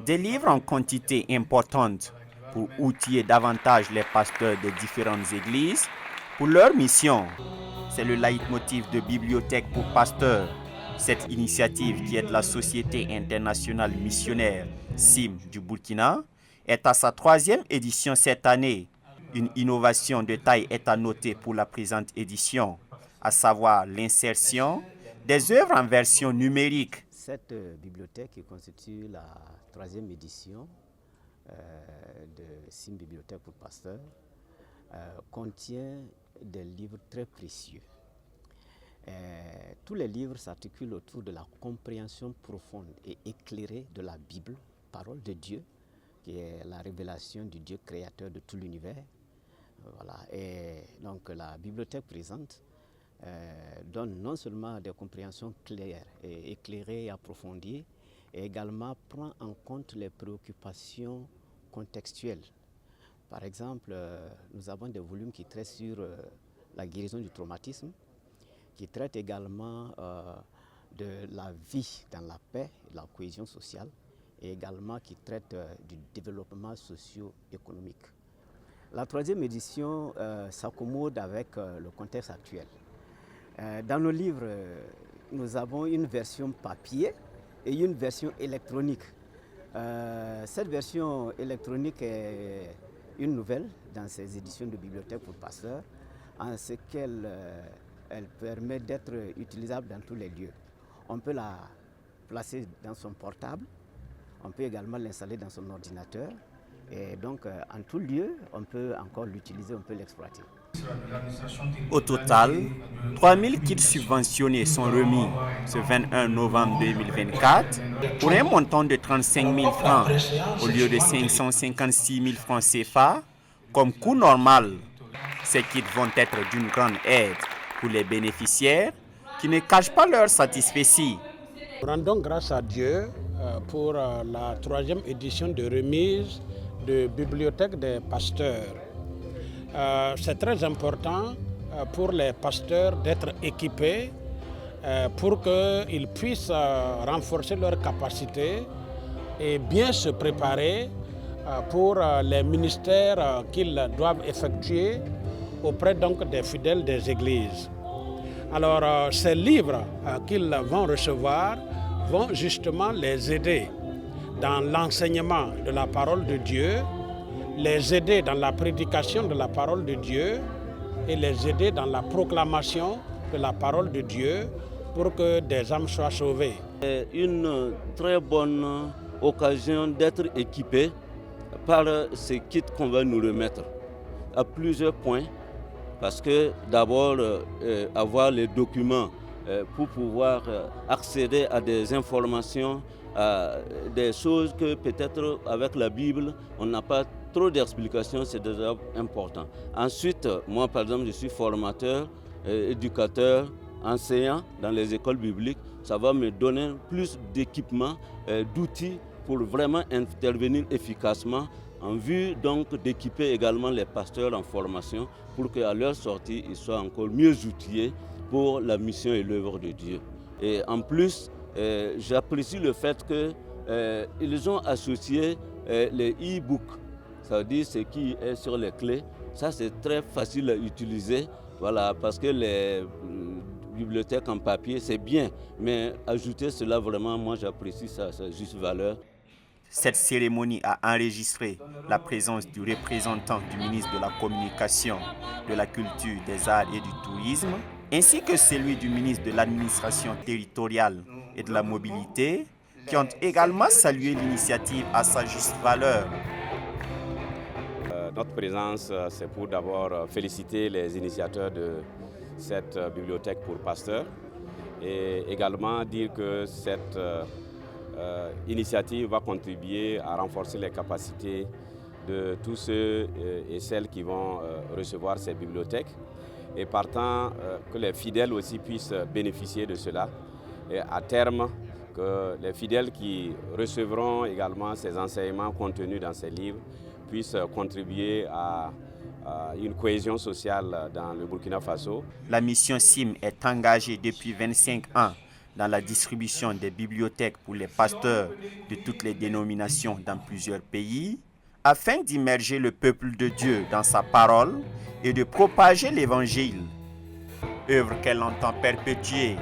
Des livres en quantité importante pour outiller davantage les pasteurs des différentes églises pour leur mission. C'est le leitmotiv de Bibliothèque pour pasteurs. Cette initiative qui aide la Société internationale missionnaire SIM du Burkina est à sa 3e édition cette année. Une innovation de taille est à noter pour la présente édition, à savoir l'insertion des œuvres en version numérique. Cette bibliothèque qui constitue la 3e édition de SIM Bibliothèque pour pasteurs contient des livres très précieux. Tous les livres s'articulent autour de la compréhension profonde et éclairée de la Bible, parole de Dieu, qui est la révélation du Dieu créateur de tout l'univers. Voilà. Et donc la bibliothèque présente donne non seulement des compréhensions claires et éclairées et approfondies, et également prend en compte les préoccupations contextuelles. Par exemple, nous avons des volumes qui traitent sur la guérison du traumatisme, qui traitent également de la vie dans la paix et la cohésion sociale, et également qui traitent du développement socio-économique. La 3e édition s'accommode avec le contexte actuel. Dans nos livres, nous avons une version papier et une version électronique. Cette version électronique est une nouvelle dans ces éditions de Bibliothèque pour pasteurs, en ce qu'elle elle permet d'être utilisable dans tous les lieux. On peut la placer dans son portable, on peut également l'installer dans son ordinateur, et donc en tout lieu, on peut encore l'utiliser, on peut l'exploiter. Au total, 3000 kits subventionnés sont remis ce 21 novembre 2024 pour un montant de 35 000 francs au lieu de 556 000 francs CFA comme coût normal. Ces kits vont être d'une grande aide pour les bénéficiaires qui ne cachent pas leur satisfaction. Rendons grâce à Dieu pour la 3e édition de remise de Bibliothèque des pasteurs. C'est très important pour les pasteurs d'être équipés pour qu'ils puissent renforcer leurs capacités et bien se préparer pour les ministères qu'ils doivent effectuer auprès donc des fidèles des églises. Alors ces livres qu'ils vont recevoir vont justement les aider dans l'enseignement de la parole de Dieu, les aider dans la prédication de la parole de Dieu et les aider dans la proclamation de la parole de Dieu pour que des âmes soient sauvées. C'est une très bonne occasion d'être équipé par ces kits qu'on va nous remettre à plusieurs points, parce que d'abord avoir les documents pour pouvoir accéder à des informations, à des choses que peut-être avec la Bible on n'a pas trop d'explications, c'est déjà important. Ensuite, moi par exemple je suis formateur, éducateur, enseignant dans les écoles bibliques. Ça va me donner plus d'équipements, d'outils pour vraiment intervenir efficacement en vue donc d'équiper également les pasteurs en formation pour qu'à leur sortie, ils soient encore mieux outillés pour la mission et l'œuvre de Dieu. Et en plus, j'apprécie le fait qu'ils ont associé les e-books, c'est-à-dire ce qui est sur les clés. Ça, c'est très facile à utiliser, voilà, parce que les bibliothèques en papier, c'est bien, mais ajouter cela, vraiment, moi, j'apprécie sa juste valeur. Cette cérémonie a enregistré la présence du représentant du ministre de la Communication, de la Culture, des Arts et du Tourisme, ainsi que celui du ministre de l'Administration territoriale et de la Mobilité, qui ont également salué l'initiative à sa juste valeur. Notre présence, c'est pour d'abord féliciter les initiateurs de cette bibliothèque pour pasteurs et également dire que cette initiative va contribuer à renforcer les capacités de tous ceux et celles qui vont recevoir ces bibliothèques et partant que les fidèles aussi puissent bénéficier de cela et à terme que les fidèles qui recevront également ces enseignements contenus dans ces livres puissent contribuer à une cohésion sociale dans le Burkina Faso. La mission SIM est engagée depuis 25 ans dans la distribution des bibliothèques pour les pasteurs de toutes les dénominations dans plusieurs pays, afin d'immerger le peuple de Dieu dans sa parole et de propager l'Évangile. Œuvre qu'elle entend perpétuer